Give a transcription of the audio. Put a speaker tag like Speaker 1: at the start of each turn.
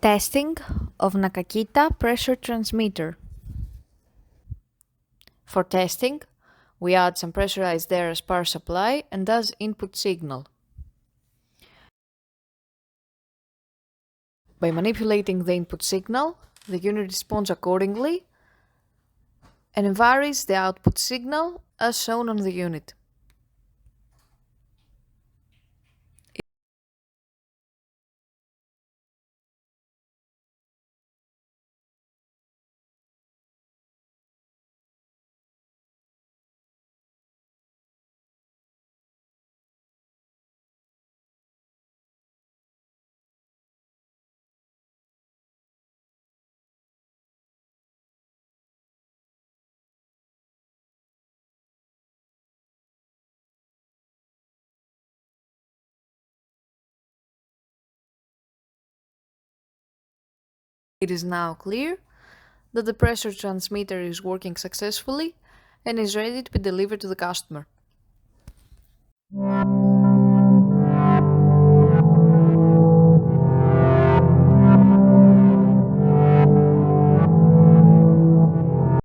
Speaker 1: Testing of Nakakita pressure transmitter. For testing, we add some pressurized air as power supply and as input signal. By manipulating the input signal, the unit responds accordingly and varies the output signal as shown on the unit. It is now clear that the pressure transmitter is working successfully and is ready to be delivered to the customer.